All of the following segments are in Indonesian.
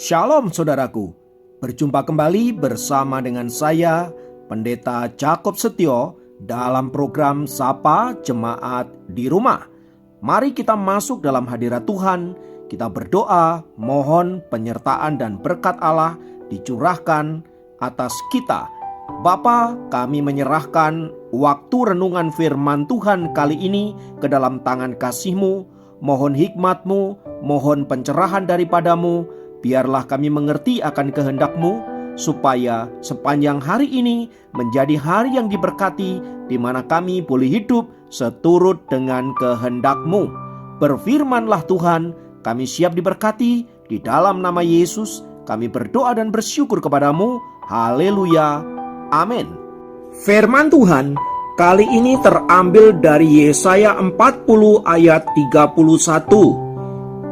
Shalom saudaraku, berjumpa kembali bersama dengan saya Pendeta Jakob Setio dalam program Sapa Jemaat di Rumah. Mari kita masuk dalam hadirat Tuhan, kita berdoa, mohon penyertaan dan berkat Allah dicurahkan atas kita. Bapa, kami menyerahkan waktu renungan firman Tuhan kali ini ke dalam tangan kasih-Mu. Mohon hikmat-Mu, mohon pencerahan daripadamu. Biarlah kami mengerti akan kehendak-Mu, supaya sepanjang hari ini menjadi hari yang diberkati, di mana kami boleh hidup seturut dengan kehendak-Mu. Berfirmanlah Tuhan, kami siap diberkati. Di dalam nama Yesus kami berdoa dan bersyukur kepadamu. Haleluya, amin. Firman Tuhan kali ini terambil dari Yesaya 40 ayat 31.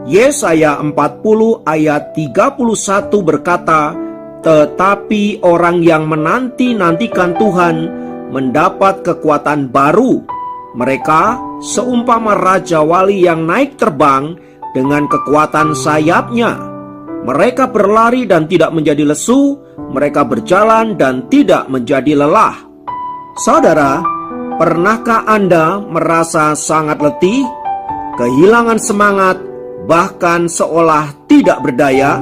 Yesaya 40 ayat 31 berkata, "Tetapi orang yang menanti-nantikan Tuhan mendapat kekuatan baru. Mereka seumpama raja wali yang naik terbang dengan kekuatan sayapnya. Mereka berlari dan tidak menjadi lesu, mereka berjalan dan tidak menjadi lelah." Saudara, pernahkah Anda merasa sangat letih, kehilangan semangat, bahkan seolah tidak berdaya?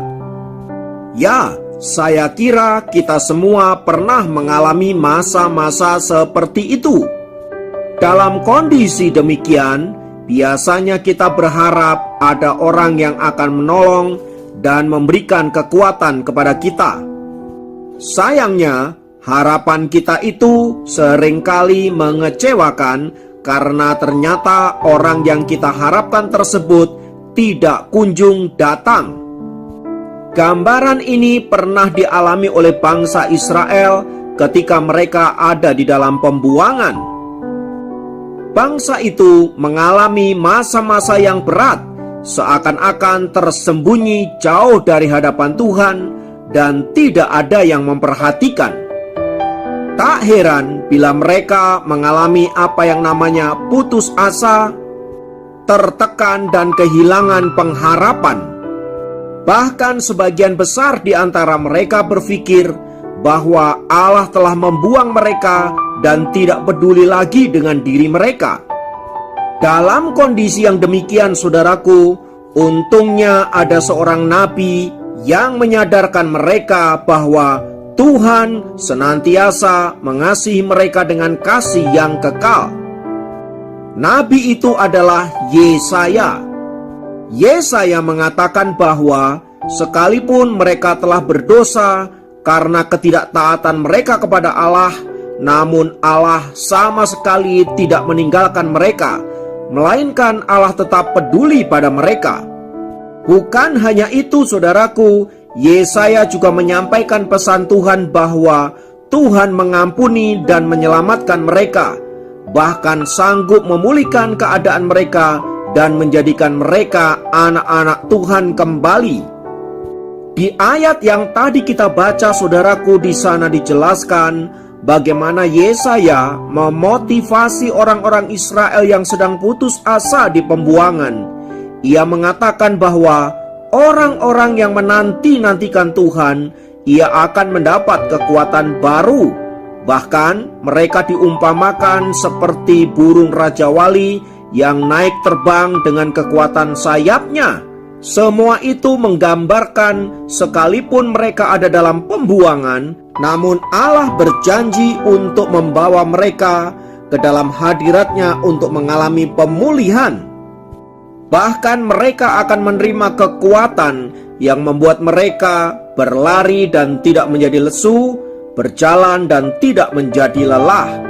Ya, saya kira kita semua pernah mengalami masa-masa seperti itu. Dalam kondisi demikian, biasanya kita berharap ada orang yang akan menolong dan memberikan kekuatan kepada kita. Sayangnya, harapan kita itu seringkali mengecewakan karena ternyata orang yang kita harapkan tersebut tidak kunjung datang. Gambaran ini pernah dialami oleh bangsa Israel ketika mereka ada di dalam pembuangan. Bangsa itu mengalami masa-masa yang berat, seakan-akan tersembunyi jauh dari hadapan Tuhan dan tidak ada yang memperhatikan. Tak heran bila mereka mengalami apa yang namanya putus asa, tertekan dan kehilangan pengharapan. Bahkan sebagian besar di antara mereka berpikir bahwa Allah telah membuang mereka dan tidak peduli lagi dengan diri mereka. Dalam kondisi yang demikian, saudaraku, untungnya ada seorang nabi yang menyadarkan mereka bahwa Tuhan senantiasa mengasihi mereka dengan kasih yang kekal. Nabi itu adalah Yesaya. Yesaya mengatakan bahwa sekalipun mereka telah berdosa karena ketidaktaatan mereka kepada Allah, namun Allah sama sekali tidak meninggalkan mereka, melainkan Allah tetap peduli pada mereka. Bukan hanya itu, saudaraku, Yesaya juga menyampaikan pesan Tuhan bahwa Tuhan mengampuni dan menyelamatkan mereka, bahkan sanggup memulihkan keadaan mereka dan menjadikan mereka anak-anak Tuhan kembali. Di ayat yang tadi kita baca, saudaraku, di sana dijelaskan bagaimana Yesaya memotivasi orang-orang Israel yang sedang putus asa di pembuangan. Ia mengatakan bahwa orang-orang yang menanti-nantikan Tuhan, ia akan mendapat kekuatan baru. Bahkan mereka diumpamakan seperti burung raja wali yang naik terbang dengan kekuatan sayapnya. Semua itu menggambarkan sekalipun mereka ada dalam pembuangan, namun Allah berjanji untuk membawa mereka ke dalam hadirat-Nya untuk mengalami pemulihan. Bahkan mereka akan menerima kekuatan yang membuat mereka berlari dan tidak menjadi lesu, berjalan dan tidak menjadi lelah.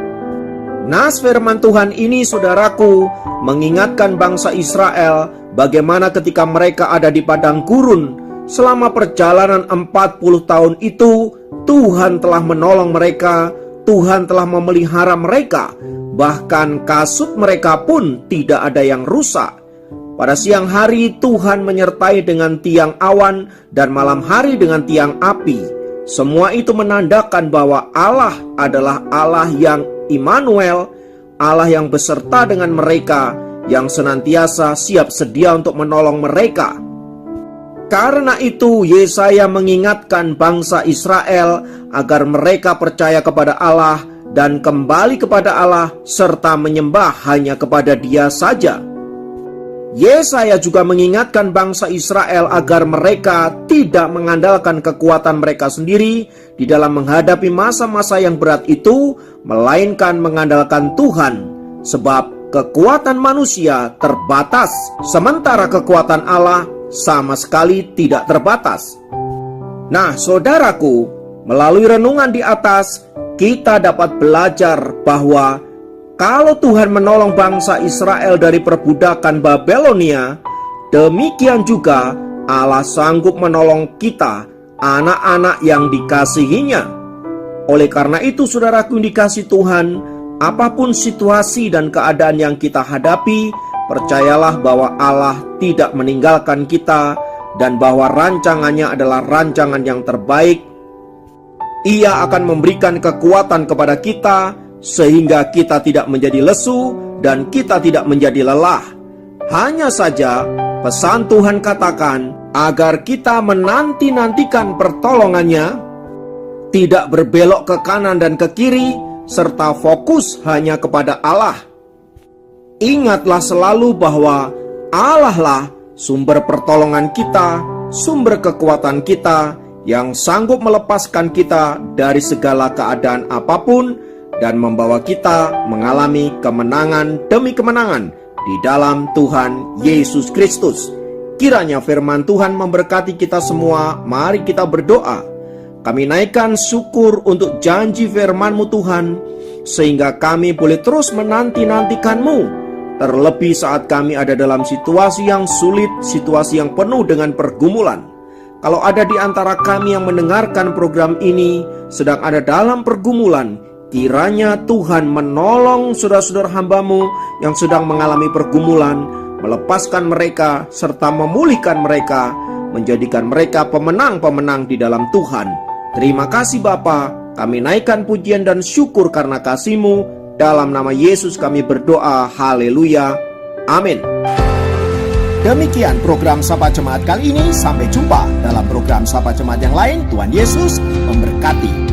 Nas firman Tuhan ini, saudaraku, mengingatkan bangsa Israel bagaimana ketika mereka ada di padang gurun selama perjalanan 40 tahun itu, Tuhan telah menolong mereka, Tuhan telah memelihara mereka, bahkan kasut mereka pun tidak ada yang rusak. Pada siang hari Tuhan menyertai dengan tiang awan dan malam hari dengan tiang api. Semua itu menandakan bahwa Allah adalah Allah yang Immanuel, Allah yang beserta dengan mereka, yang senantiasa siap sedia untuk menolong mereka. Karena itu Yesaya mengingatkan bangsa Israel agar mereka percaya kepada Allah dan kembali kepada Allah serta menyembah hanya kepada Dia saja. Yesaya juga mengingatkan bangsa Israel agar mereka tidak mengandalkan kekuatan mereka sendiri di dalam menghadapi masa-masa yang berat itu, melainkan mengandalkan Tuhan, sebab kekuatan manusia terbatas, sementara kekuatan Allah sama sekali tidak terbatas. Nah, saudaraku, melalui renungan di atas, kita dapat belajar bahwa kalau Tuhan menolong bangsa Israel dari perbudakan Babelonia, demikian juga Allah sanggup menolong kita, anak-anak yang dikasihinya. Oleh karena itu, saudaraku yang dikasihi Tuhan, apapun situasi dan keadaan yang kita hadapi, percayalah bahwa Allah tidak meninggalkan kita dan bahwa rancangannya adalah rancangan yang terbaik. Ia akan memberikan kekuatan kepada kita sehingga kita tidak menjadi lesu dan kita tidak menjadi lelah. Hanya saja pesan Tuhan katakan agar kita menanti-nantikan pertolongannya, tidak berbelok ke kanan dan ke kiri, serta fokus hanya kepada Allah. Ingatlah selalu bahwa Allah lah sumber pertolongan kita, sumber kekuatan kita, yang sanggup melepaskan kita dari segala keadaan apapun dan membawa kita mengalami kemenangan demi kemenangan di dalam Tuhan Yesus Kristus. Kiranya firman Tuhan memberkati kita semua. Mari kita berdoa. Kami naikkan syukur untuk janji firman-Mu Tuhan, sehingga kami boleh terus menanti-nantikan-Mu. Terlebih saat kami ada dalam situasi yang sulit, situasi yang penuh dengan pergumulan. Kalau ada di antara kami yang mendengarkan program ini sedang ada dalam pergumulan, kiranya Tuhan menolong saudara-saudara hamba-Mu yang sedang mengalami pergumulan, melepaskan mereka serta memulihkan mereka, menjadikan mereka pemenang-pemenang di dalam Tuhan. Terima kasih Bapa, kami naikkan pujian dan syukur karena kasih-Mu. Dalam nama Yesus kami berdoa, haleluya, amin. Demikian program Sapa Jemaat kali ini. Sampai jumpa dalam program Sapa Jemaat yang lain. Tuhan Yesus memberkati.